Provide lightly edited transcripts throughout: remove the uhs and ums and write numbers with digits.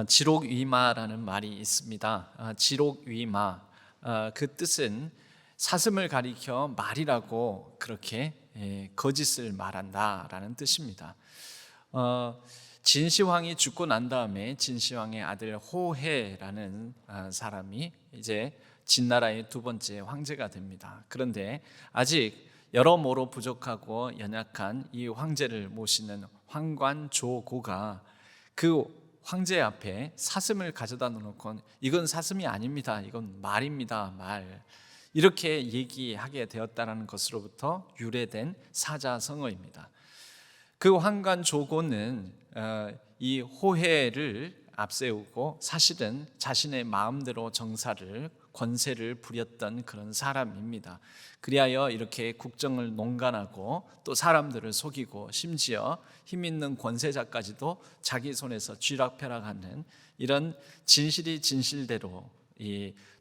지록위마라는 말이 있습니다. 지록위마, 그 뜻은 사슴을 가리켜 말이라고 그렇게 거짓을 말한다라는 뜻입니다. 진시황이 죽고 난 다음에 진시황의 아들 호해라는 사람이 이제 진나라의 두 번째 황제가 됩니다. 그런데 아직 여러모로 부족하고 연약한 이 황제를 모시는 황관조고가 그 황제 앞에 사슴을 가져다 놓고 이건 사슴이 아닙니다, 이건 말입니다, 말, 이렇게 얘기하게 되었다는 것으로부터 유래된 사자성어입니다. 그 황관조고는 이 호해를 앞세우고 사실은 자신의 마음대로 정사를 권세를 부렸던 그런 사람입니다. 그리하여 이렇게 국정을 농간하고 또 사람들을 속이고 심지어 힘 있는 권세자까지도 자기 손에서 쥐락펴락하는 이런 진실이 진실대로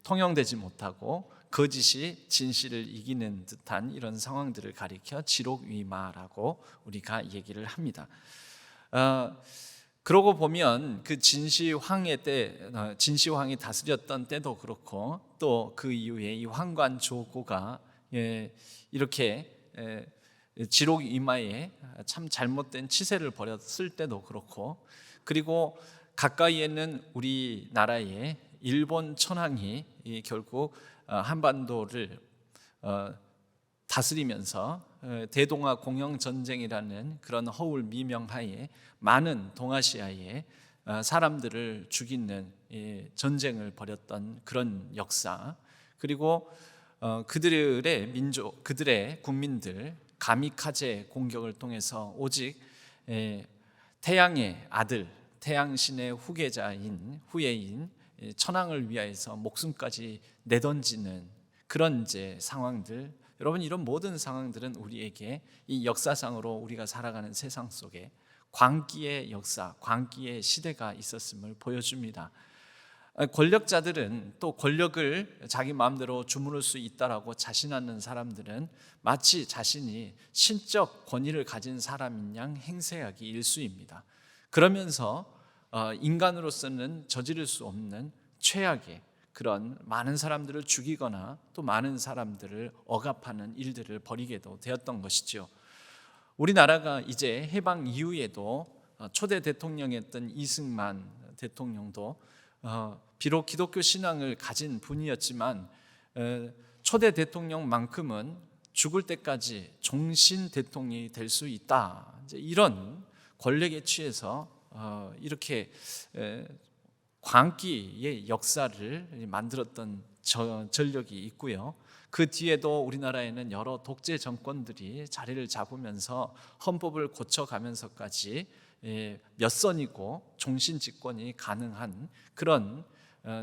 통용되지 못하고 거짓이 진실을 이기는 듯한 이런 상황들을 가리켜 지록위마라고 우리가 얘기를 합니다. 그러고 보면 그 진시황이 다스렸던 때도 그렇고 또 그 이후에 이 황관조고가 이렇게 지록위마에 참 잘못된 치세를 벌였을 때도 그렇고, 그리고 가까이에는 우리나라의 일본 천황이 결국 한반도를 다스리면서 대동아 공영전쟁이라는 그런 허울 미명하에 많은 동아시아의 사람들을 죽이는 전쟁을 벌였던 그런 역사, 그리고 그들의 민족, 그들의 국민들 가미카제 공격을 통해서 오직 태양의 아들, 태양신의 후예인 천황을 위하여서 목숨까지 내던지는 그런 이제 상황들, 여러분, 이런 모든 상황들은 우리에게 이 역사상으로 우리가 살아가는 세상 속에 광기의 역사, 광기의 시대가 있었음을 보여줍니다. 권력자들은, 또 권력을 자기 마음대로 주무를 수 있다라고 자신하는 사람들은 마치 자신이 신적 권위를 가진 사람인 양 행세하기 일쑤입니다. 그러면서 인간으로서는 저지를 수 없는 최악의 그런 많은 사람들을 죽이거나 또 많은 사람들을 억압하는 일들을 벌이게도 되었던 것이죠. 우리나라가 이제 해방 이후에도 초대 대통령이었던 이승만 대통령도 비록 기독교 신앙을 가진 분이었지만 초대 대통령만큼은 죽을 때까지 종신 대통령이 될 수 있다, 이런 권력에 취해서 이렇게 광기의 역사를 만들었던 전력이 있고요. 그 뒤에도 우리나라에는 여러 독재 정권들이 자리를 잡으면서 헌법을 고쳐가면서까지 몇 선이고 종신 집권이 가능한 그런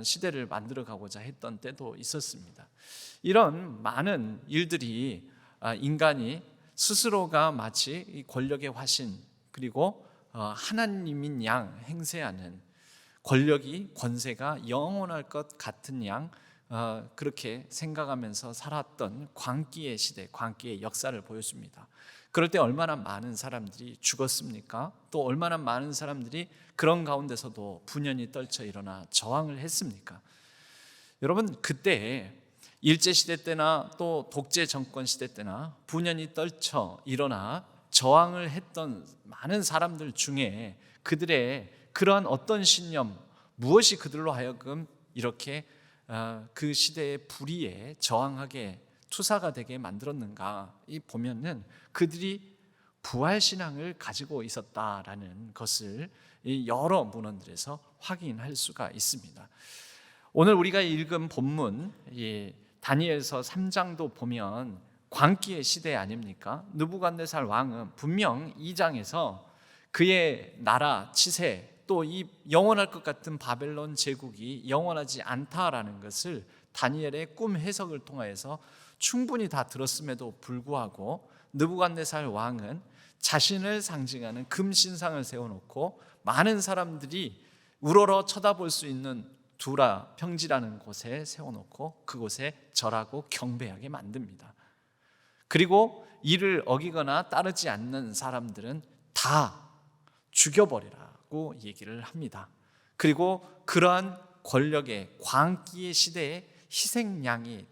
시대를 만들어가고자 했던 때도 있었습니다. 이런 많은 일들이 인간이 스스로가 마치 이 권력의 화신, 그리고 하나님인 양 행세하는, 권력이, 권세가 영원할 것 같은 양 그렇게 생각하면서 살았던 광기의 시대, 광기의 역사를 보여줍니다. 그럴 때 얼마나 많은 사람들이 죽었습니까? 또 얼마나 많은 사람들이 그런 가운데서도 분연히 떨쳐 일어나 저항을 했습니까? 여러분, 그때 일제시대 때나 또 독재 정권 시대 때나 분연히 떨쳐 일어나 저항을 했던 많은 사람들 중에 그들의 그러한 어떤 신념, 무엇이 그들로 하여금 이렇게 그 시대의 불의에 저항하게, 투사가 되게 만들었는가, 이 보면은 그들이 부활신앙을 가지고 있었다라는 것을 여러 문헌들에서 확인할 수가 있습니다. 오늘 우리가 읽은 본문 다니엘서 3장도 보면 광기의 시대 아닙니까? 느부갓네살 왕은 분명 2장에서 그의 나라 치세, 또 이 영원할 것 같은 바벨론 제국이 영원하지 않다라는 것을 다니엘의 꿈 해석을 통하여서 충분히 다 들었음에도 불구하고 느부갓네살 왕은 자신을 상징하는 금신상을 세워놓고 많은 사람들이 우러러 쳐다볼 수 있는 두라 평지라는 곳에 세워놓고 그곳에 절하고 경배하게 만듭니다. 그리고 이를 어기거나 따르지 않는 사람들은 다 죽여버리라고 얘기를 합니다. 그리고 그러한 권력의 광기의 시대에 희생양이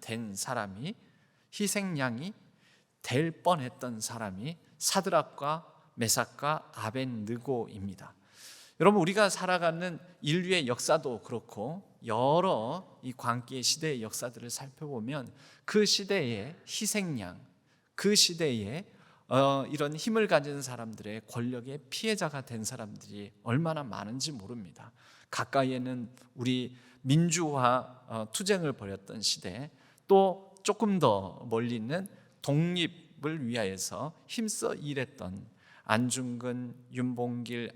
될 뻔했던 사람이 사드락과 메삭과 아벳느고입니다. 여러분, 우리가 살아가는 인류의 역사도 그렇고 여러 이 광기의 시대의 역사들을 살펴보면 그 시대의 희생양, 그 시대에 이런 힘을 가진 사람들의 권력의 피해자가 된 사람들이 얼마나 많은지 모릅니다. 가까이에는 우리 민주화 투쟁을 벌였던 시대, 또 조금 더 멀리는 독립을 위하여서 힘써 일했던 안중근, 윤봉길,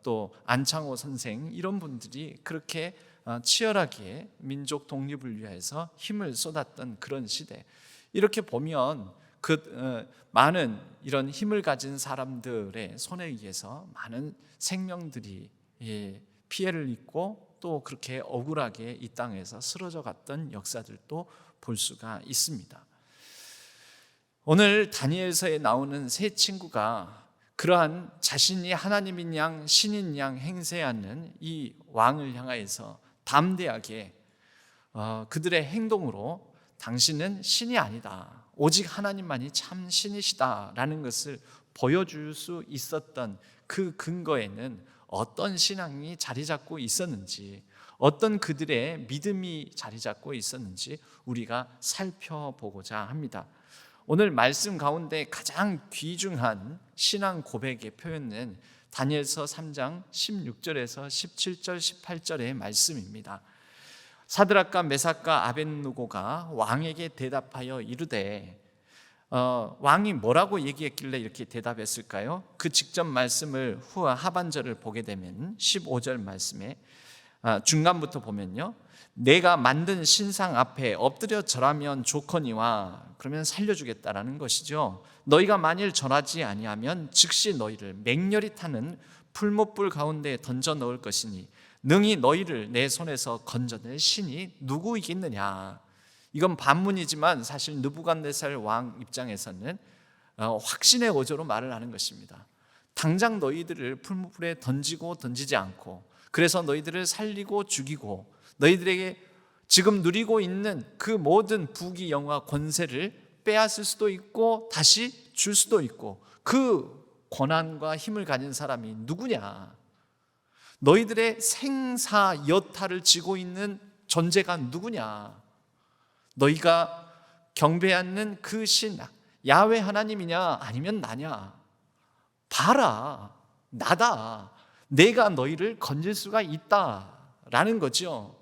또 안창호 선생, 이런 분들이 그렇게 치열하게 민족 독립을 위해서 힘을 쏟았던 그런 시대. 이렇게 보면 많은 이런 힘을 가진 사람들의 손에 의해서 많은 생명들이 피해를 입고 또 그렇게 억울하게 이 땅에서 쓰러져 갔던 역사들도 볼 수가 있습니다. 오늘 다니엘서에 나오는 세 친구가 그러한 자신이 하나님인 양 신인 양 행세하는 이 왕을 향하여서 담대하게 그들의 행동으로 당신은 신이 아니다, 오직 하나님만이 참 신이시다라는 것을 보여줄 수 있었던 그 근거에는 어떤 신앙이 자리 잡고 있었는지, 어떤 그들의 믿음이 자리 잡고 있었는지 우리가 살펴보고자 합니다. 오늘 말씀 가운데 가장 귀중한 신앙 고백의 표현은 다니엘서 3장 16절에서 17절 18절의 말씀입니다. 사드락과 메삭과 아벳느고가 왕에게 대답하여 이르되, 왕이 뭐라고 얘기했길래 이렇게 대답했을까요? 그 직접 말씀을 하반절을 보게 되면 15절 말씀에 중간부터 보면요, 내가 만든 신상 앞에 엎드려 절하면 좋거니와, 그러면 살려주겠다라는 것이죠. 너희가 만일 절하지 아니하면 즉시 너희를 맹렬히 타는 풀못불 가운데 던져 넣을 것이니 능히 너희를 내 손에서 건져낼 신이 누구이겠느냐. 이건 반문이지만 사실 느부갓네살 왕 입장에서는 확신의 어조로 말을 하는 것입니다. 당장 너희들을 풀무불에 던지고 던지지 않고, 그래서 너희들을 살리고 죽이고 너희들에게 지금 누리고 있는 그 모든 부귀 영화 권세를 빼앗을 수도 있고 다시 줄 수도 있고, 그 권한과 힘을 가진 사람이 누구냐? 너희들의 생사 여타를 지고 있는 존재가 누구냐? 너희가 경배하는 그 신 야훼 하나님이냐 아니면 나냐? 봐라, 나다. 내가 너희를 건질 수가 있다라는 거죠.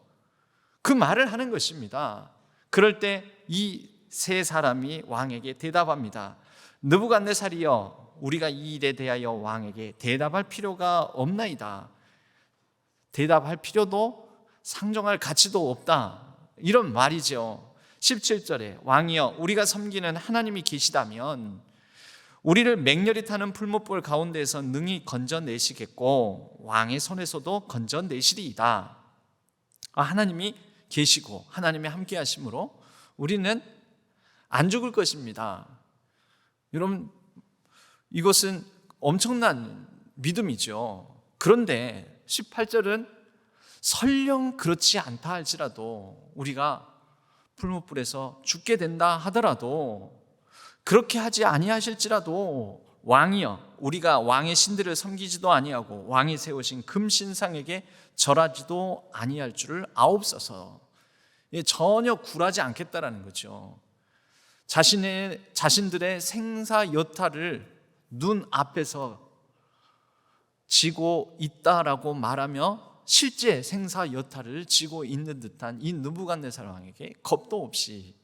그 말을 하는 것입니다. 그럴 때 이 세 사람이 왕에게 대답합니다. 느부갓네살이여, 우리가 이 일에 대하여 왕에게 대답할 필요가 없나이다. 대답할 필요도 상정할 가치도 없다, 이런 말이죠. 17절에 왕이여, 우리가 섬기는 하나님이 계시다면 우리를 맹렬히 타는 풀못불 가운데에서 능히 건져내시겠고 왕의 손에서도 건져내시리이다. 하나님이 계시고 하나님이 함께 하심으로 우리는 안 죽을 것입니다. 여러분, 이것은 엄청난 믿음이죠. 그런데 18절은 설령 그렇지 않다 할지라도, 우리가 풀무불에서 죽게 된다 하더라도, 그렇게 하지 아니하실지라도 왕이여, 우리가 왕의 신들을 섬기지도 아니하고 왕이 세우신 금신상에게 절하지도 아니할 줄을 아옵소서. 전혀 굴하지 않겠다라는 거죠. 자신들의 생사 여타를 눈 앞에서 지고 있다라고 말하며 실제 생사 여타를 지고 있는 듯한 이 느부갓네살 왕에게 겁도 없이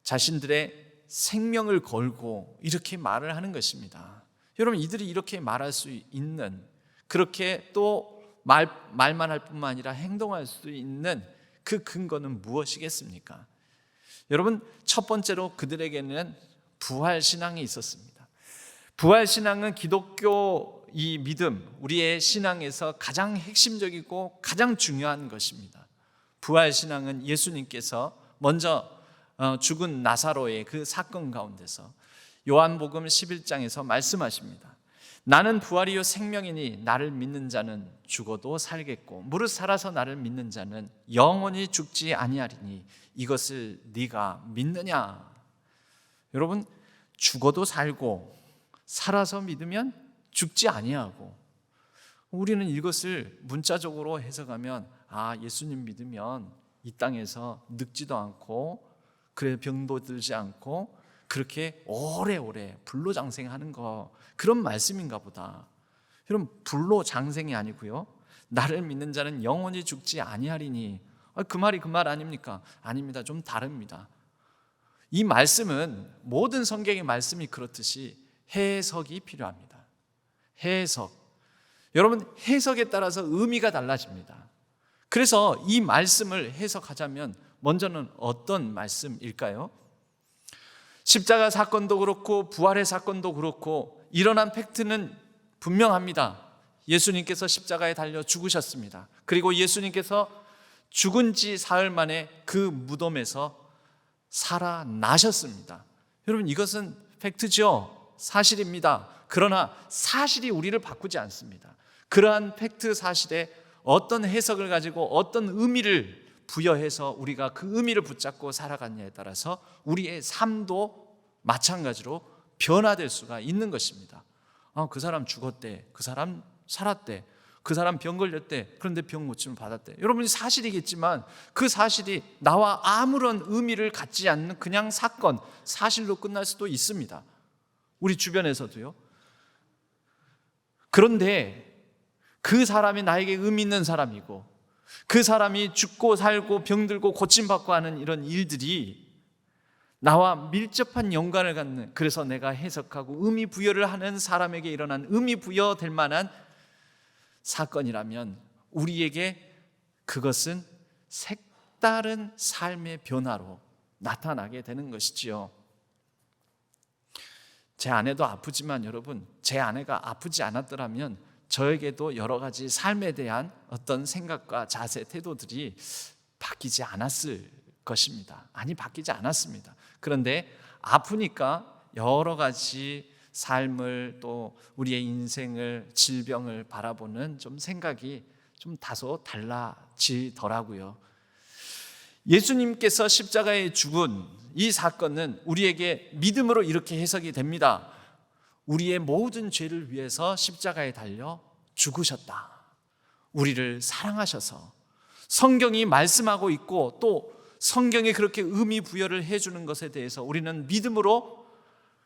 자신들의 생명을 걸고 이렇게 말을 하는 것입니다. 여러분, 이들이 이렇게 말할 수 있는, 그렇게 또 말만 할 뿐만 아니라 행동할 수 있는 그 근거는 무엇이겠습니까? 여러분, 첫 번째로 그들에게는 부활신앙이 있었습니다. 부활신앙은 기독교 이 믿음, 우리의 신앙에서 가장 핵심적이고 가장 중요한 것입니다. 부활신앙은 예수님께서 먼저 죽은 나사로의 그 사건 가운데서 요한복음 11장에서 말씀하십니다. 나는 부활이요 생명이니 나를 믿는 자는 죽어도 살겠고 무릇 살아서 나를 믿는 자는 영원히 죽지 아니하리니 이것을 네가 믿느냐? 여러분, 죽어도 살고 살아서 믿으면 죽지 아니하고, 우리는 이것을 문자적으로 해석하면 예수님 믿으면 이 땅에서 늙지도 않고 그래 병도 들지 않고 그렇게 오래오래 불로장생하는 거, 그런 말씀인가 보다. 여러분, 불로장생이 아니고요, 나를 믿는 자는 영원히 죽지 아니하리니, 그 말이 그 말 아닙니까? 아닙니다. 좀 다릅니다. 이 말씀은 모든 성경의 말씀이 그렇듯이 해석이 필요합니다. 해석. 여러분, 해석에 따라서 의미가 달라집니다. 그래서 이 말씀을 해석하자면 먼저는 어떤 말씀일까요? 십자가 사건도 그렇고 부활의 사건도 그렇고 일어난 팩트는 분명합니다. 예수님께서 십자가에 달려 죽으셨습니다. 그리고 예수님께서 죽은 지 사흘 만에 그 무덤에서 살아나셨습니다. 여러분, 이것은 팩트죠. 사실입니다. 그러나 사실이 우리를 바꾸지 않습니다. 그러한 팩트 사실에 어떤 해석을 가지고 어떤 의미를 부여해서 우리가 그 의미를 붙잡고 살아갔냐에 따라서 우리의 삶도 마찬가지로 변화될 수가 있는 것입니다. 그 사람 죽었대, 그 사람 살았대, 그 사람 병 걸렸대, 그런데 병 고침을 받았대. 여러분이 사실이겠지만 그 사실이 나와 아무런 의미를 갖지 않는 그냥 사건, 사실로 끝날 수도 있습니다. 우리 주변에서도요. 그런데 그 사람이 나에게 의미 있는 사람이고, 그 사람이 죽고 살고 병들고 고침받고 하는 이런 일들이 나와 밀접한 연관을 갖는, 그래서 내가 해석하고 의미 부여를 하는 사람에게 일어난 의미 부여될 만한 사건이라면 우리에게 그것은 색다른 삶의 변화로 나타나게 되는 것이지요. 제 아내도 아프지만 여러분, 제 아내가 아프지 않았더라면 저에게도 여러 가지 삶에 대한 어떤 생각과 자세, 태도들이 바뀌지 않았을 것입니다. 아니, 바뀌지 않았습니다. 그런데 아프니까 여러 가지 삶을, 또 우리의 인생을, 질병을 바라보는 좀 생각이 좀 다소 달라지더라고요. 예수님께서 십자가에 죽은 이 사건은 우리에게 믿음으로 이렇게 해석이 됩니다. 우리의 모든 죄를 위해서 십자가에 달려 죽으셨다. 우리를 사랑하셔서, 성경이 말씀하고 있고 또 성경에 그렇게 의미 부여를 해주는 것에 대해서 우리는 믿음으로,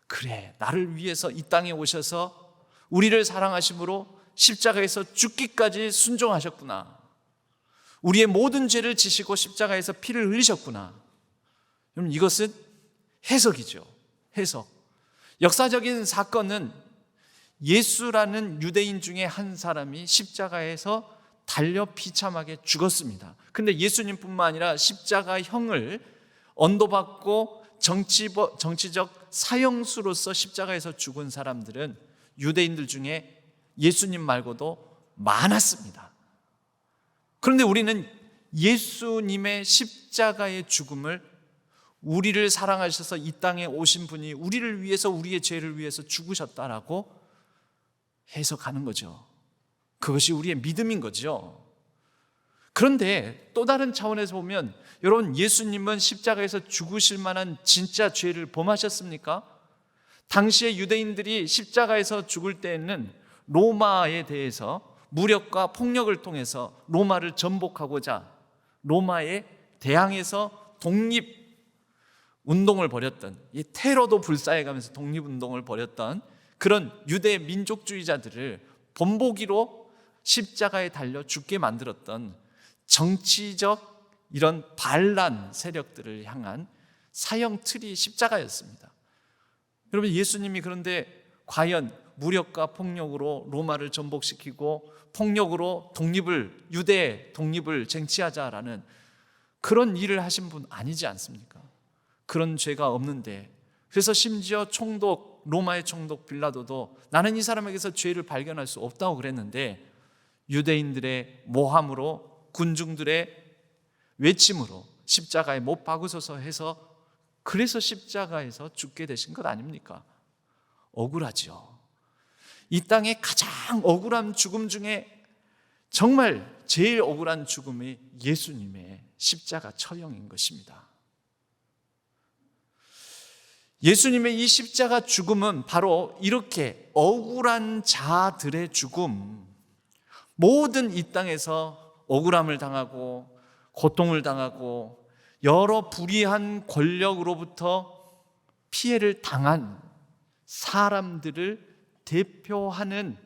그래, 나를 위해서 이 땅에 오셔서 우리를 사랑하심으로 십자가에서 죽기까지 순종하셨구나. 우리의 모든 죄를 지시고 십자가에서 피를 흘리셨구나. 여러분, 이것은 해석이죠. 해석. 역사적인 사건은 예수라는 유대인 중에 한 사람이 십자가에서 달려 비참하게 죽었습니다. 근데 예수님뿐만 아니라 십자가형을 언도받고 정치적 사형수로서 십자가에서 죽은 사람들은 유대인들 중에 예수님 말고도 많았습니다. 그런데 우리는 예수님의 십자가의 죽음을, 우리를 사랑하셔서 이 땅에 오신 분이 우리를 위해서, 우리의 죄를 위해서 죽으셨다라고 해석하는 거죠. 그것이 우리의 믿음인 거죠. 그런데 또 다른 차원에서 보면, 여러분, 예수님은 십자가에서 죽으실 만한 진짜 죄를 범하셨습니까? 당시의 유대인들이 십자가에서 죽을 때에는 로마에 대해서 무력과 폭력을 통해서 로마를 전복하고자 로마에 대항해서 독립 운동을 벌였던, 이 테러도 불사해가면서 독립운동을 벌였던 그런 유대 민족주의자들을 본보기로 십자가에 달려 죽게 만들었던 정치적 이런 반란 세력들을 향한 사형 틀이 십자가였습니다. 여러분, 예수님이 그런데 과연 무력과 폭력으로 로마를 전복시키고 폭력으로 유대 독립을 쟁취하자라는 그런 일을 하신 분 아니지 않습니까? 그런 죄가 없는데, 그래서 심지어 로마의 총독 빌라도도 나는 이 사람에게서 죄를 발견할 수 없다고 그랬는데, 유대인들의 모함으로, 군중들의 외침으로 십자가에 못 박으소서 해서, 그래서 십자가에서 죽게 되신 것 아닙니까? 억울하죠. 이 땅의 가장 억울한 죽음 중에 정말 제일 억울한 죽음이 예수님의 십자가 처형인 것입니다. 예수님의 이 십자가 죽음은 바로 이렇게 억울한 자들의 죽음, 모든 이 땅에서 억울함을 당하고 고통을 당하고 여러 불의한 권력으로부터 피해를 당한 사람들을 대표하는,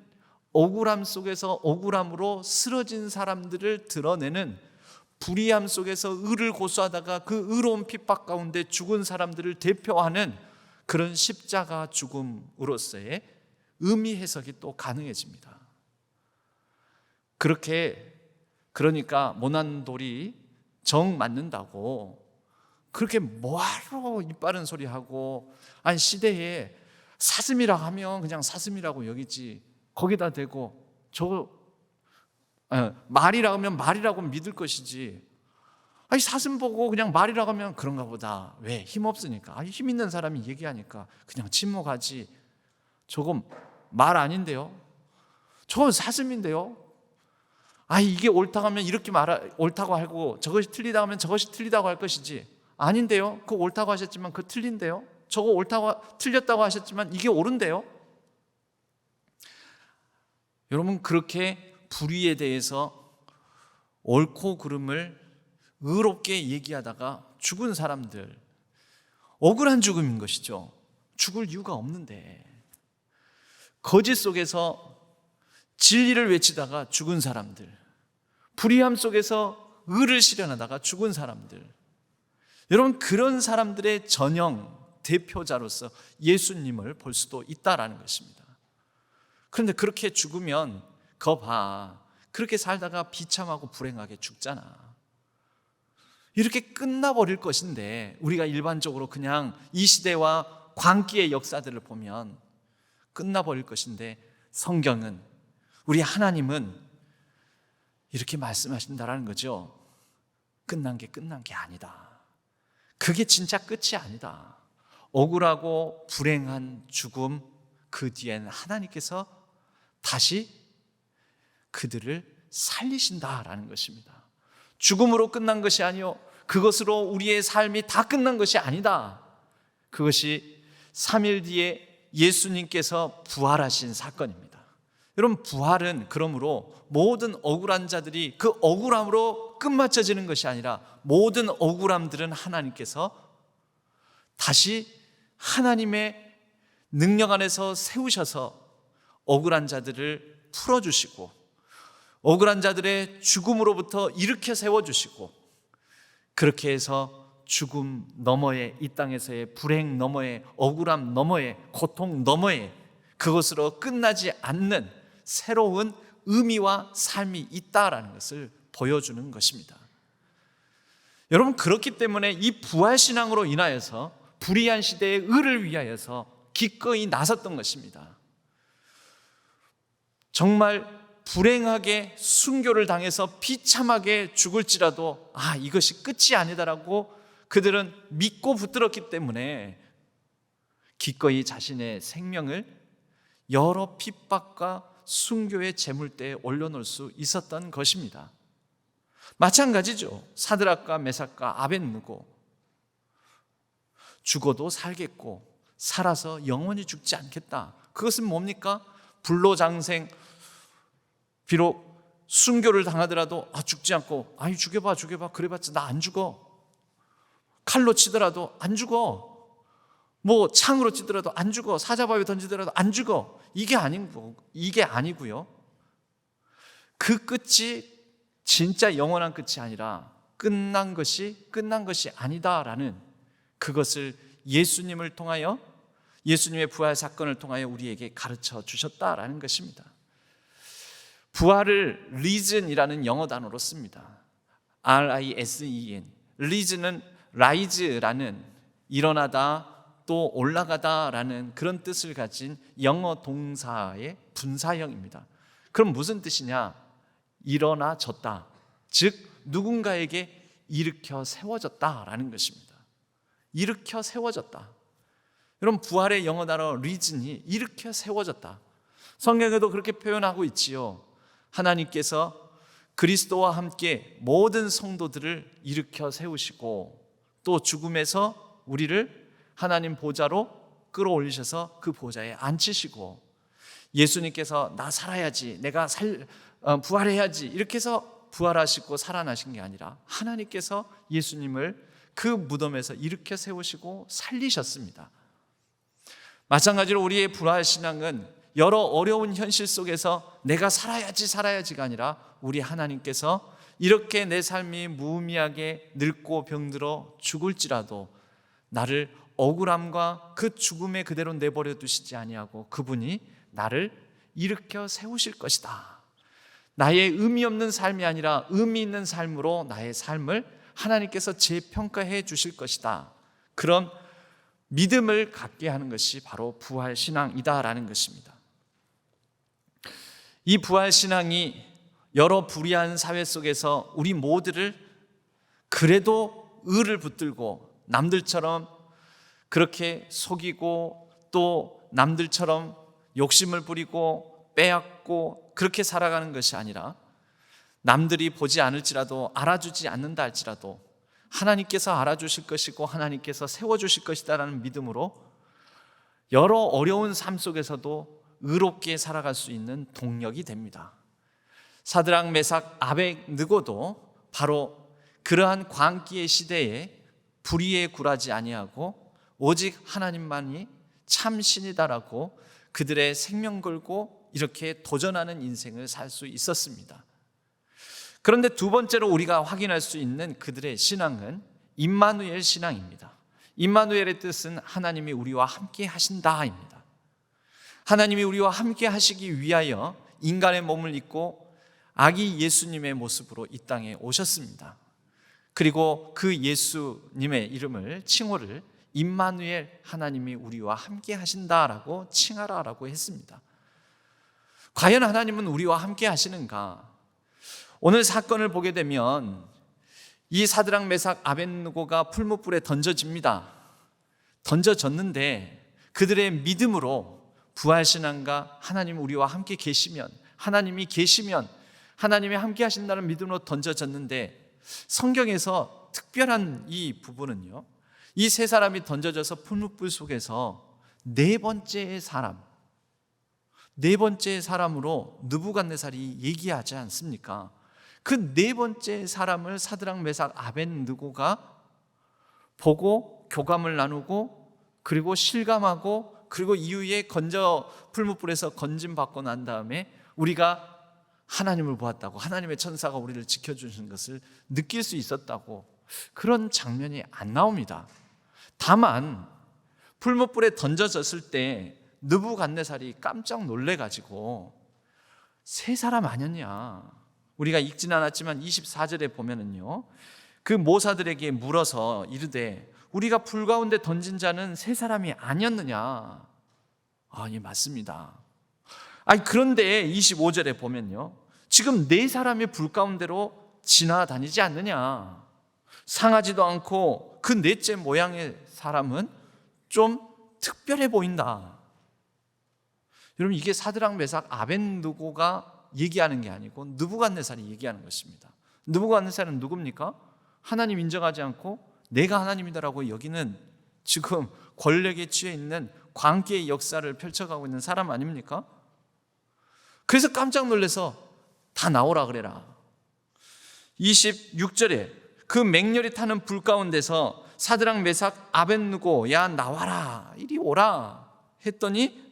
억울함 속에서 억울함으로 쓰러진 사람들을 드러내는, 불의함 속에서 의를 고수하다가 그 의로운 핍박 가운데 죽은 사람들을 대표하는 그런 십자가 죽음으로서의 의미 해석이 또 가능해집니다. 그러니까 모난 돌이 정 맞는다고 그렇게 뭐하러 이빠른 소리 하고, 아니 시대에 사슴이라고 하면 그냥 사슴이라고 여기지, 거기다 대고 말이라고 하면 말이라고 믿을 것이지, 아니 사슴 보고 그냥 말이라고 하면 그런가 보다, 왜? 힘없으니까, 아니 힘 있는 사람이 얘기하니까 그냥 침묵하지, 저건 말 아닌데요, 저건 사슴인데요, 아니 이게 옳다고 하면 이렇게 옳다고 하고 저것이 틀리다고 하면 저것이 틀리다고 할 것이지, 아닌데요, 그거 옳다고 하셨지만 그거 틀린데요, 저거 틀렸다고 하셨지만 이게 옳은데요. 여러분, 그렇게 불의에 대해서 옳고 그름을 의롭게 얘기하다가 죽은 사람들, 억울한 죽음인 것이죠. 죽을 이유가 없는데 거짓 속에서 진리를 외치다가 죽은 사람들, 불의함 속에서 의를 실현하다가 죽은 사람들, 여러분 그런 사람들의 전형 대표자로서 예수님을 볼 수도 있다라는 것입니다. 그런데 그렇게 죽으면 거 봐, 그렇게 살다가 비참하고 불행하게 죽잖아. 이렇게 끝나버릴 것인데, 우리가 일반적으로 그냥 이 시대와 광기의 역사들을 보면 끝나버릴 것인데, 성경은, 우리 하나님은 이렇게 말씀하신다라는 거죠. 끝난 게 아니다. 그게 진짜 끝이 아니다. 억울하고 불행한 죽음, 그 뒤에는 하나님께서 다시 그들을 살리신다라는 것입니다. 죽음으로 끝난 것이 아니요, 그것으로 우리의 삶이 다 끝난 것이 아니다. 그것이 3일 뒤에 예수님께서 부활하신 사건입니다. 여러분, 부활은 그러므로 모든 억울한 자들이 그 억울함으로 끝마쳐지는 것이 아니라, 모든 억울함들은 하나님께서 다시 하나님의 능력 안에서 세우셔서 억울한 자들을 풀어주시고, 억울한 자들의 죽음으로부터 일으켜 세워주시고, 그렇게 해서 죽음 너머에, 이 땅에서의 불행 너머에, 억울함 너머에, 고통 너머에 그것으로 끝나지 않는 새로운 의미와 삶이 있다라는 것을 보여주는 것입니다. 여러분, 그렇기 때문에 이 부활신앙으로 인하여서 불의한 시대의 의를 위하여서 기꺼이 나섰던 것입니다. 정말 불행하게 순교를 당해서 비참하게 죽을지라도 이것이 끝이 아니다라고 그들은 믿고 붙들었기 때문에 기꺼이 자신의 생명을 여러 핍박과 순교의 제물대에 올려놓을 수 있었던 것입니다. 마찬가지죠. 사드락과 메삭과 아벳느고, 죽어도 살겠고 살아서 영원히 죽지 않겠다. 그것은 뭡니까? 불로장생, 비록 순교를 당하더라도 죽지 않고, 죽여봐 그래봤자 나 안 죽어, 칼로 치더라도 안 죽어, 뭐 창으로 찌더라도 안 죽어, 사자바위에 던지더라도 안 죽어, 이게 아니고요. 그 끝이 진짜 영원한 끝이 아니라 끝난 것이 아니다라는, 그것을 예수님을 통하여, 예수님의 부활 사건을 통하여 우리에게 가르쳐 주셨다라는 것입니다. 부활을 리즌이라는 영어 단어로 씁니다. RISEN. 리즌은 rise라는 일어나다 또 올라가다라는 그런 뜻을 가진 영어 동사의 분사형입니다. 그럼 무슨 뜻이냐? 일어나졌다, 즉 누군가에게 일으켜 세워졌다라는 것입니다. 일으켜 세워졌다. 여러분, 부활의 영어 단어 리즌이 일으켜 세워졌다. 성경에도 그렇게 표현하고 있지요. 하나님께서 그리스도와 함께 모든 성도들을 일으켜 세우시고 또 죽음에서 우리를 하나님 보좌로 끌어올리셔서 그 보좌에 앉히시고, 예수님께서 나 살아야지, 내가 부활해야지 이렇게 해서 부활하시고 살아나신 게 아니라 하나님께서 예수님을 그 무덤에서 일으켜 세우시고 살리셨습니다. 마찬가지로 우리의 부활신앙은 여러 어려운 현실 속에서 내가 살아야지가 아니라 우리 하나님께서 이렇게 내 삶이 무의미하게 늙고 병들어 죽을지라도 나를 억울함과 그 죽음에 그대로 내버려 두시지 아니하고 그분이 나를 일으켜 세우실 것이다. 나의 의미 없는 삶이 아니라 의미 있는 삶으로 나의 삶을 하나님께서 재평가해 주실 것이다. 그런 믿음을 갖게 하는 것이 바로 부활신앙이다라는 것입니다. 이 부활신앙이 여러 불의한 사회 속에서 우리 모두를 그래도 의를 붙들고 남들처럼 그렇게 속이고 또 남들처럼 욕심을 부리고 빼앗고 그렇게 살아가는 것이 아니라, 남들이 보지 않을지라도 알아주지 않는다 할지라도 하나님께서 알아주실 것이고 하나님께서 세워주실 것이다라는 믿음으로 여러 어려운 삶 속에서도 의롭게 살아갈 수 있는 동력이 됩니다. 사드락, 메삭, 아벳느고도 바로 그러한 광기의 시대에 불의에 굴하지 아니하고 오직 하나님만이 참 신이다라고 그들의 생명 걸고 이렇게 도전하는 인생을 살 수 있었습니다. 그런데 두 번째로 우리가 확인할 수 있는 그들의 신앙은 임마누엘 신앙입니다. 임마누엘의 뜻은 하나님이 우리와 함께 하신다입니다. 하나님이 우리와 함께 하시기 위하여 인간의 몸을 입고 아기 예수님의 모습으로 이 땅에 오셨습니다. 그리고 그 예수님의 이름을, 칭호를 임마누엘, 하나님이 우리와 함께 하신다라고 칭하라라고 했습니다. 과연 하나님은 우리와 함께 하시는가? 오늘 사건을 보게 되면 이 사드락, 메삭, 아벳느고가 풀무불에 던져집니다. 던져졌는데 그들의 믿음으로 부활신앙과 하나님 우리와 함께 계시면, 하나님이 계시면 하나님이 함께 하신다는 믿음으로 던져졌는데, 성경에서 특별한 이 부분은요, 이 세 사람이 던져져서 풀무불 속에서 네 번째 사람으로 느부갓네살이 얘기하지 않습니까? 그 네 번째 사람을 사드락, 메삭, 아벳느고가 보고 교감을 나누고 그리고 실감하고 그리고 이후에 풀무불에서 건짐받고 난 다음에 우리가 하나님을 보았다고, 하나님의 천사가 우리를 지켜주시는 것을 느낄 수 있었다고, 그런 장면이 안 나옵니다. 다만 풀무불에 던져졌을 때 느부갓네살이 깜짝 놀래가지고 세 사람 아니었냐, 우리가 읽지는 않았지만 24절에 보면은요, 그 모사들에게 물어서 이르되 우리가 불 가운데 던진 자는 세 사람이 아니었느냐. 예, 맞습니다. 그런데 25절에 보면요, 지금 네 사람이 불 가운데로 지나다니지 않느냐. 상하지도 않고 그 넷째 모양의 사람은 좀 특별해 보인다. 여러분, 이게 사드락, 메삭, 아벳느고가 얘기하는 게 아니고 느부갓네살이 얘기하는 것입니다. 느부갓네살은 누굽니까? 하나님 인정하지 않고 내가 하나님이다라고 여기는, 지금 권력에 취해 있는 광기의 역사를 펼쳐가고 있는 사람 아닙니까? 그래서 깜짝 놀라서 다 나오라 그래라. 26절에 그 맹렬히 타는 불 가운데서 사드락, 메삭, 아벳느고, 야 나와라, 이리 오라 했더니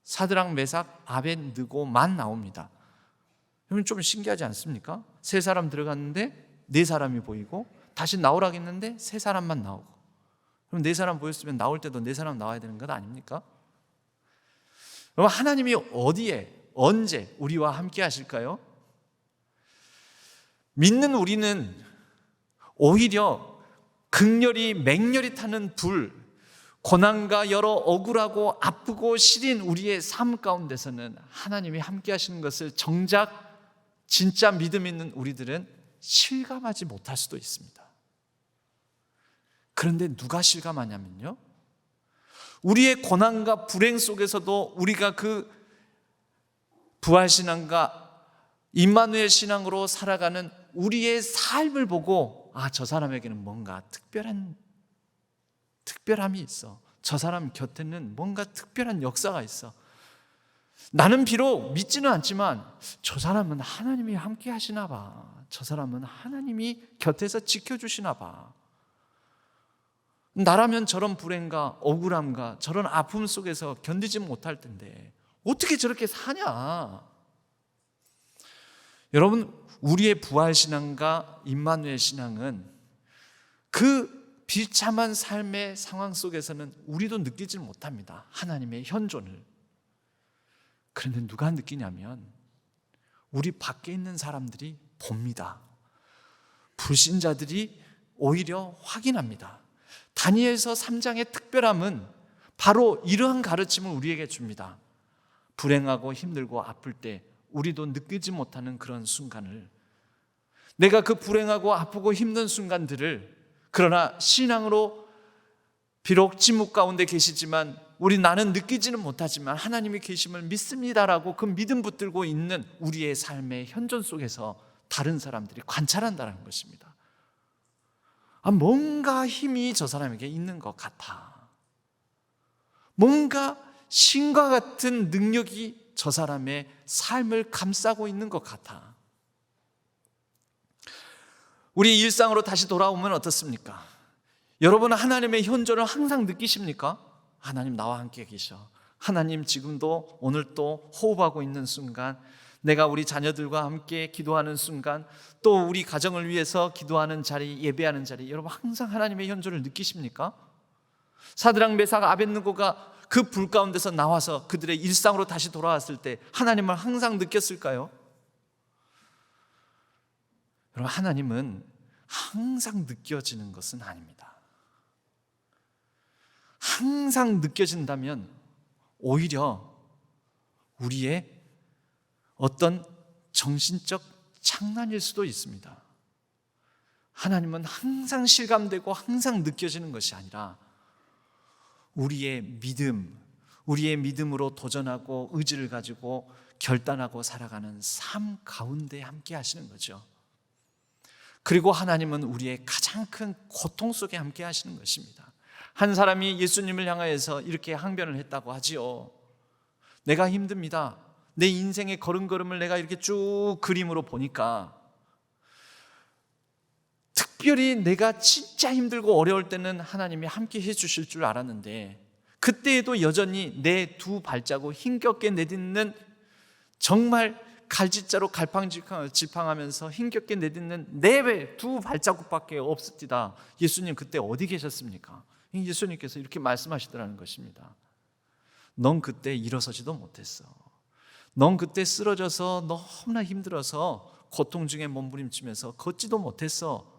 사드락, 메삭, 아벳느고만 나옵니다. 여러분, 좀 신기하지 않습니까? 세 사람 들어갔는데 네 사람이 보이고, 다시 나오라고 했는데 세 사람만 나오고. 그럼 네 사람 보였으면 나올 때도 네 사람 나와야 되는 것 아닙니까? 그럼 하나님이 어디에 언제 우리와 함께 하실까요? 믿는 우리는 오히려 극렬히 맹렬히 타는 불, 고난과 여러 억울하고 아프고 시린 우리의 삶 가운데서는 하나님이 함께 하시는 것을 정작 진짜 믿음 있는 우리들은 실감하지 못할 수도 있습니다. 그런데 누가 실감하냐면요, 우리의 고난과 불행 속에서도 우리가 그 부활신앙과 임마누엘 신앙으로 살아가는 우리의 삶을 보고 저 사람에게는 뭔가 특별함이 있어. 저 사람 곁에는 뭔가 특별한 역사가 있어. 나는 비록 믿지는 않지만 저 사람은 하나님이 함께 하시나 봐. 저 사람은 하나님이 곁에서 지켜주시나 봐. 나라면 저런 불행과 억울함과 저런 아픔 속에서 견디지 못할 텐데 어떻게 저렇게 사냐? 여러분, 우리의 부활신앙과 임마누엘 신앙은 그 비참한 삶의 상황 속에서는 우리도 느끼지 못합니다. 하나님의 현존을. 그런데 누가 느끼냐면 우리 밖에 있는 사람들이 봅니다. 불신자들이 오히려 확인합니다. 다니엘서 3장의 특별함은 바로 이러한 가르침을 우리에게 줍니다. 불행하고 힘들고 아플 때 우리도 느끼지 못하는 그런 순간을, 내가 그 불행하고 아프고 힘든 순간들을, 그러나 신앙으로 비록 침묵 가운데 계시지만 나는 느끼지는 못하지만 하나님이 계심을 믿습니다라고 그 믿음 붙들고 있는 우리의 삶의 현존 속에서 다른 사람들이 관찰한다는 것입니다. 뭔가 힘이 저 사람에게 있는 것 같아. 뭔가 신과 같은 능력이 저 사람의 삶을 감싸고 있는 것 같아. 우리 일상으로 다시 돌아오면 어떻습니까? 여러분은 하나님의 현존을 항상 느끼십니까? 하나님 나와 함께 계셔. 하나님 지금도 오늘 또 호흡하고 있는 순간, 내가 우리 자녀들과 함께 기도하는 순간, 또 우리 가정을 위해서 기도하는 자리, 예배하는 자리, 여러분 항상 하나님의 현존을 느끼십니까? 사드락 메삭 아벳느고가 그 불 가운데서 나와서 그들의 일상으로 다시 돌아왔을 때 하나님을 항상 느꼈을까요? 여러분, 하나님은 항상 느껴지는 것은 아닙니다. 항상 느껴진다면 오히려 우리의 어떤 정신적 착란일 수도 있습니다. 하나님은 항상 실감되고 항상 느껴지는 것이 아니라 우리의 믿음으로 도전하고 의지를 가지고 결단하고 살아가는 삶 가운데 함께 하시는 거죠. 그리고 하나님은 우리의 가장 큰 고통 속에 함께 하시는 것입니다. 한 사람이 예수님을 향하여서 이렇게 항변을 했다고 하지요. 내가 힘듭니다. 내 인생의 걸음걸음을 내가 이렇게 쭉 그림으로 보니까 특별히 내가 진짜 힘들고 어려울 때는 하나님이 함께 해주실 줄 알았는데 그때에도 여전히 내 두 발자국 힘겹게 내딛는, 정말 갈짓자로 갈팡질팡하면서 힘겹게 내딛는 내 두 발자국밖에 없습니다. 예수님 그때 어디 계셨습니까? 예수님께서 이렇게 말씀하시더라는 것입니다. 넌 그때 일어서지도 못했어. 넌 그때 쓰러져서 너무나 힘들어서 고통 중에 몸부림치면서 걷지도 못했어.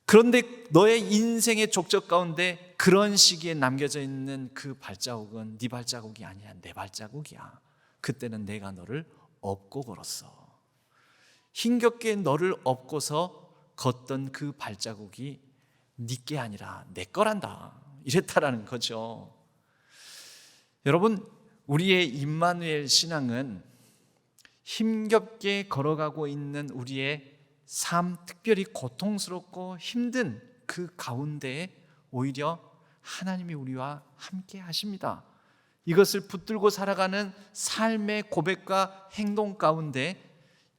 그런데 너의 인생의 족적 가운데 그런 시기에 남겨져 있는 그 발자국은 네 발자국이 아니야, 내 발자국이야. 그때는 내가 너를 업고 걸었어. 힘겹게 너를 업고서 걷던 그 발자국이 네게 아니라 내 거란다, 이랬다라는 거죠. 여러분, 우리의 임마누엘 신앙은 힘겹게 걸어가고 있는 우리의 삶, 특별히 고통스럽고 힘든 그 가운데에 오히려 하나님이 우리와 함께 하십니다. 이것을 붙들고 살아가는 삶의 고백과 행동 가운데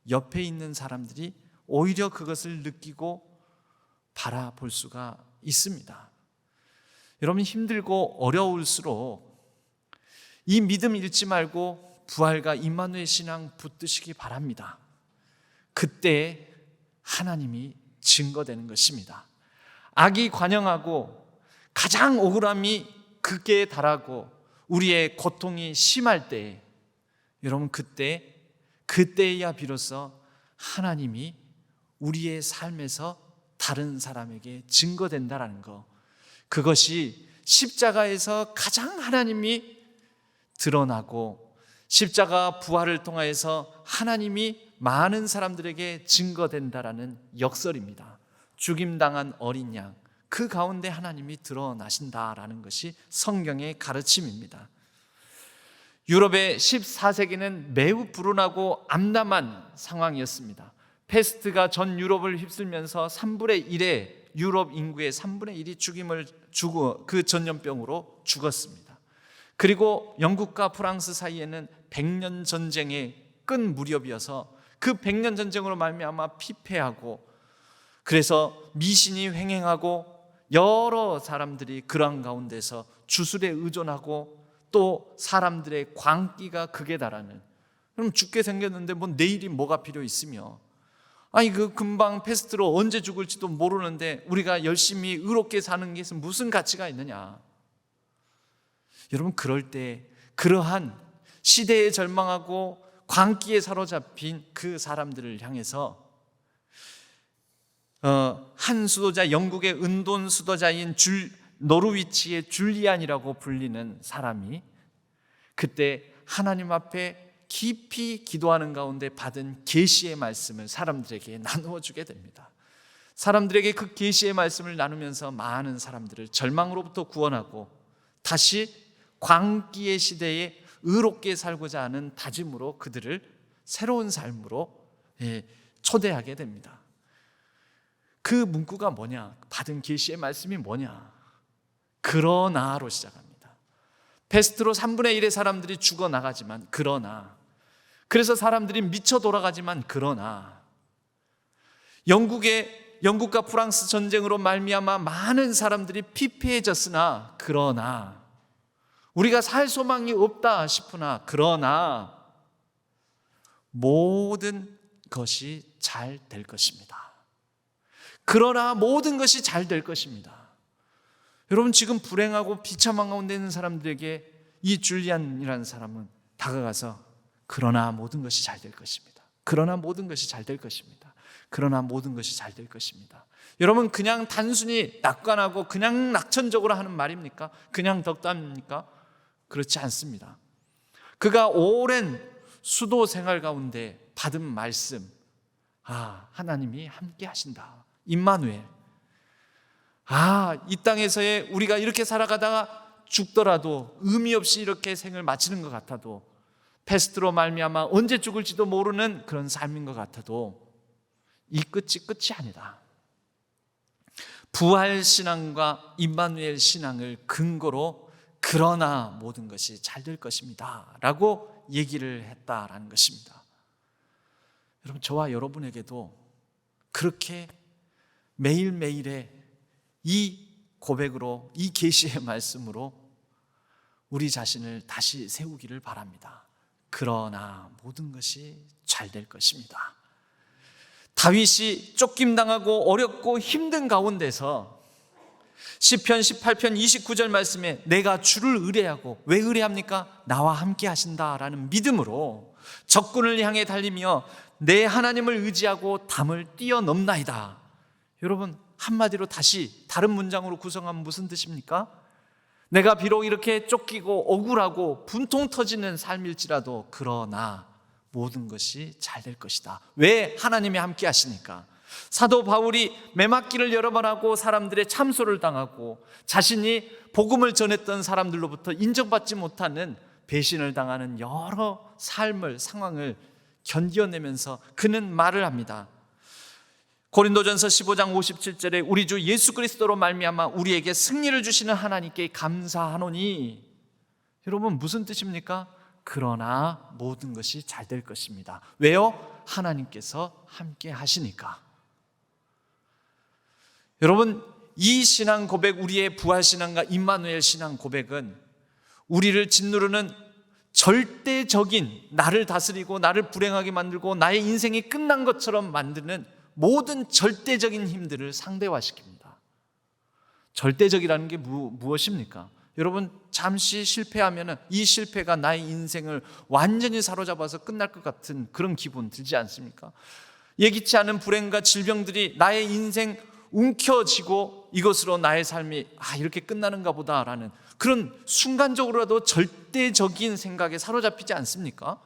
옆에 있는 사람들이 오히려 그것을 느끼고 바라볼 수가 있습니다. 여러분, 힘들고 어려울수록 이 믿음 잃지 말고 부활과 임마누엘 신앙 붙드시기 바랍니다. 그때 하나님이 증거되는 것입니다. 악이 관영하고 가장 억울함이 극에 달하고 우리의 고통이 심할 때, 여러분 그때야 비로소 하나님이 우리의 삶에서 다른 사람에게 증거된다라는 거, 그것이 십자가에서 가장 하나님이 드러나고 십자가 부활을 통하여서 하나님이 많은 사람들에게 증거된다라는 역설입니다. 죽임당한 어린 양, 그 가운데 하나님이 드러나신다라는 것이 성경의 가르침입니다. 유럽의 14세기는 매우 불운하고 암담한 상황이었습니다. 패스트가 전 유럽을 휩쓸면서 3분의 1의 유럽 인구의 3분의 1이 죽임을 주고 그 전염병으로 죽었습니다. 그리고 영국과 프랑스 사이에는 100년 전쟁의 끈 무렵이어서 그 100년 전쟁으로 말미암아 피폐하고, 그래서 미신이 횡행하고 여러 사람들이 그러한 가운데서 주술에 의존하고 또 사람들의 광기가 극에 달하는, 그럼 죽게 생겼는데 뭐 내일이 뭐가 필요 있으며, 아니 그 금방 패스트로 언제 죽을지도 모르는데 우리가 열심히 의롭게 사는 게 무슨 가치가 있느냐. 여러분, 그럴 때 그러한 시대에 절망하고 광기에 사로잡힌 그 사람들을 향해서 한 수도자, 영국의 은돈 수도자인 노르위치의 줄리안이라고 불리는 사람이 그때 하나님 앞에 깊이 기도하는 가운데 받은 계시의 말씀을 사람들에게 나누어 주게 됩니다. 사람들에게 그 계시의 말씀을 나누면서 많은 사람들을 절망으로부터 구원하고 다시 광기의 시대에 의롭게 살고자 하는 다짐으로 그들을 새로운 삶으로 초대하게 됩니다. 그 문구가 뭐냐? 받은 계시의 말씀이 뭐냐? 그러나로 시작합니다. 패스트로 3분의 1의 사람들이 죽어나가지만 그러나, 그래서 사람들이 미쳐 돌아가지만 그러나, 영국과 프랑스 전쟁으로 말미암아 많은 사람들이 피폐해졌으나 그러나, 우리가 살 소망이 없다 싶으나 그러나 모든 것이 잘 될 것입니다. 그러나 모든 것이 잘 될 것입니다. 여러분, 지금 불행하고 비참한 가운데 있는 사람들에게 이 줄리안이라는 사람은 다가가서 그러나 모든 것이 잘 될 것입니다. 그러나 모든 것이 잘 될 것입니다. 그러나 모든 것이 잘 될 것입니다. 여러분, 그냥 단순히 낙관하고 그냥 낙천적으로 하는 말입니까? 그냥 덕담입니까? 그렇지 않습니다. 그가 오랜 수도 생활 가운데 받은 말씀, 하나님이 함께 하신다. 임마누엘. 이 땅에서의 우리가 이렇게 살아가다가 죽더라도 의미 없이 이렇게 생을 마치는 것 같아도, 패스트로 말미암아 언제 죽을지도 모르는 그런 삶인 것 같아도 이 끝이 아니다. 부활 신앙과 임마누엘 신앙을 근거로 그러나 모든 것이 잘 될 것입니다 라고 얘기를 했다라는 것입니다. 여러분, 저와 여러분에게도 그렇게 매일매일의 이 고백으로, 이 계시의 말씀으로 우리 자신을 다시 세우기를 바랍니다. 그러나 모든 것이 잘 될 것입니다. 다윗이 쫓김당하고 어렵고 힘든 가운데서 시편 18편 29절 말씀에 내가 주를 의뢰하고, 왜 의뢰합니까? 나와 함께 하신다라는 믿음으로 적군을 향해 달리며 내 하나님을 의지하고 담을 뛰어넘나이다. 여러분, 한마디로 다시 다른 문장으로 구성하면 무슨 뜻입니까? 내가 비록 이렇게 쫓기고 억울하고 분통 터지는 삶일지라도 그러나 모든 것이 잘 될 것이다. 왜? 하나님이 함께 하시니까. 사도 바울이 매맞기를 여러 번 하고 사람들의 참소를 당하고 자신이 복음을 전했던 사람들로부터 인정받지 못하는 배신을 당하는 여러 상황을 견뎌내면서 그는 말을 합니다. 고린도전서 15장 57절에 우리 주 예수 그리스도로 말미암아 우리에게 승리를 주시는 하나님께 감사하노니. 여러분, 무슨 뜻입니까? 그러나 모든 것이 잘 될 것입니다. 왜요? 하나님께서 함께 하시니까. 여러분, 이 신앙 고백, 우리의 부활 신앙과 임마누엘 신앙 고백은 우리를 짓누르는 절대적인, 나를 다스리고 나를 불행하게 만들고 나의 인생이 끝난 것처럼 만드는 모든 절대적인 힘들을 상대화시킵니다. 절대적이라는 게 무엇입니까? 여러분, 잠시 실패하면 이 실패가 나의 인생을 완전히 사로잡아서 끝날 것 같은 그런 기분 들지 않습니까? 예기치 않은 불행과 질병들이 나의 인생 움켜쥐고 이것으로 나의 삶이 이렇게 끝나는가 보다라는 그런 순간적으로라도 절대적인 생각에 사로잡히지 않습니까?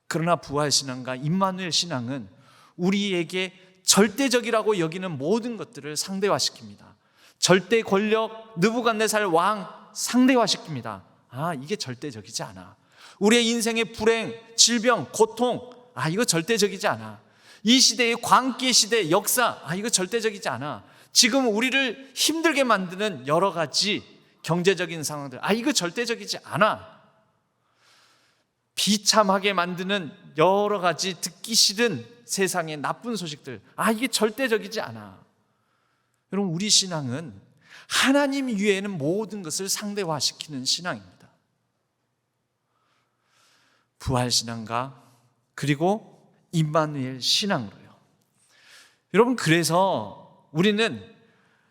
그러나 부활신앙과 임마누엘 신앙은 우리에게 절대적이라고 여기는 모든 것들을 상대화시킵니다. 절대 권력 느부갓네살 왕 상대화시킵니다. 이게 절대적이지 않아. 우리의 인생의 불행, 질병, 고통, 이거 절대적이지 않아. 이 시대의 광기 시대의 역사, 이거 절대적이지 않아. 지금 우리를 힘들게 만드는 여러 가지 경제적인 상황들, 이거 절대적이지 않아. 비참하게 만드는 여러 가지 듣기 싫은 세상의 나쁜 소식들, 이게 절대적이지 않아. 여러분, 우리 신앙은 하나님 위에는 모든 것을 상대화시키는 신앙입니다. 부활신앙과 그리고 임마누엘 신앙으로요. 여러분, 그래서 우리는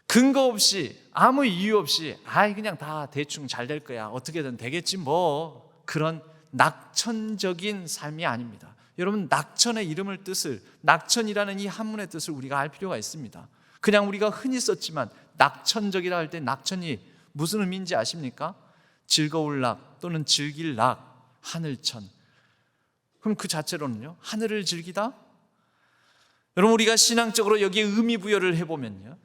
근거 없이, 아무 이유 없이 그냥 다 대충 잘 될 거야, 어떻게든 되겠지 뭐, 그런 낙천적인 삶이 아닙니다. 여러분, 낙천의 이름을 뜻을, 낙천이라는 이 한문의 뜻을 우리가 알 필요가 있습니다. 그냥 우리가 흔히 썼지만 낙천적이라 할 때 낙천이 무슨 의미인지 아십니까? 즐거울 낙 또는 즐길 낙, 하늘천. 그럼 그 자체로는요, 하늘을 즐기다? 여러분, 우리가 신앙적으로 여기에 의미 부여를 해보면요,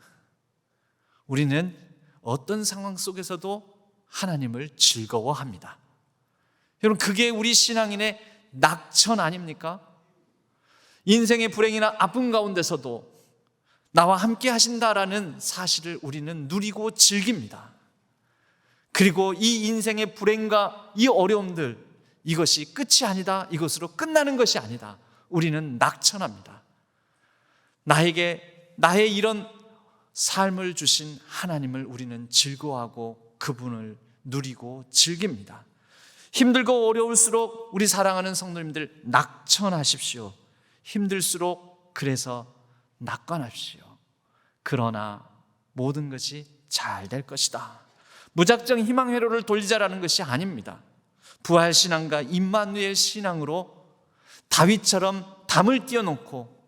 우리는 어떤 상황 속에서도 하나님을 즐거워합니다. 여러분, 그게 우리 신앙인의 낙천 아닙니까? 인생의 불행이나 아픔 가운데서도 나와 함께 하신다라는 사실을 우리는 누리고 즐깁니다. 그리고 이 인생의 불행과 이 어려움들, 이것이 끝이 아니다, 이것으로 끝나는 것이 아니다, 우리는 낙천합니다. 나의 이런 삶을 주신 하나님을 우리는 즐거워하고 그분을 누리고 즐깁니다. 힘들고 어려울수록 우리 사랑하는 성도님들 낙천하십시오. 힘들수록 그래서 낙관하십시오. 그러나 모든 것이 잘 될 것이다. 무작정 희망 회로를 돌리자라는 것이 아닙니다. 부활신앙과 임마누엘 신앙으로 다윗처럼 담을 띄워놓고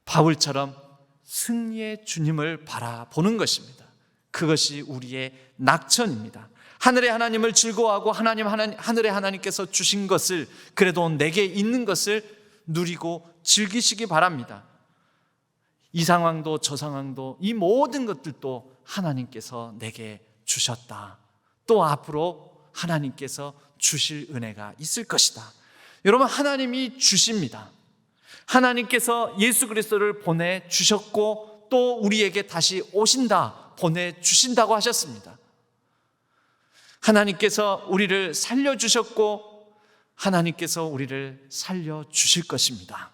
바울처럼 승리의 주님을 바라보는 것입니다. 그것이 우리의 낙천입니다. 하늘의 하나님을 즐거워하고 하늘의 하나님께서 주신 것을, 그래도 내게 있는 것을 누리고 즐기시기 바랍니다. 이 상황도 저 상황도 이 모든 것들도 하나님께서 내게 주셨다. 또 앞으로 하나님께서 주실 은혜가 있을 것이다. 여러분, 하나님이 주십니다. 하나님께서 예수 그리스도를 보내주셨고 또 우리에게 다시 오신다, 보내주신다고 하셨습니다. 하나님께서 우리를 살려주셨고 하나님께서 우리를 살려주실 것입니다.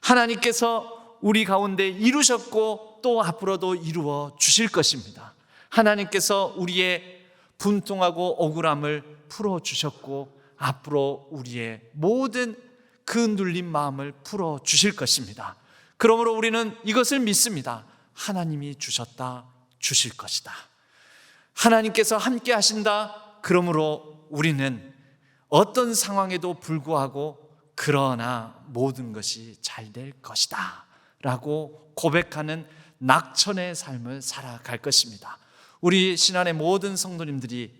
하나님께서 우리 가운데 이루셨고 또 앞으로도 이루어 주실 것입니다. 하나님께서 우리의 분통하고 억울함을 풀어주셨고 앞으로 우리의 모든 그 눌린 마음을 풀어주실 것입니다. 그러므로 우리는 이것을 믿습니다. 하나님이 주셨다, 주실 것이다. 하나님께서 함께 하신다. 그러므로 우리는 어떤 상황에도 불구하고 그러나 모든 것이 잘 될 것이다 라고 고백하는 낙천의 삶을 살아갈 것입니다. 우리 신안의 모든 성도님들이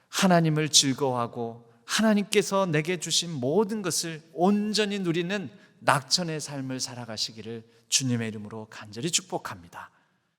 하나님을 즐거워하고 하나님께서 내게 주신 모든 것을 온전히 누리는 낙천의 삶을 살아가시기를 주님의 이름으로 간절히 축복합니다.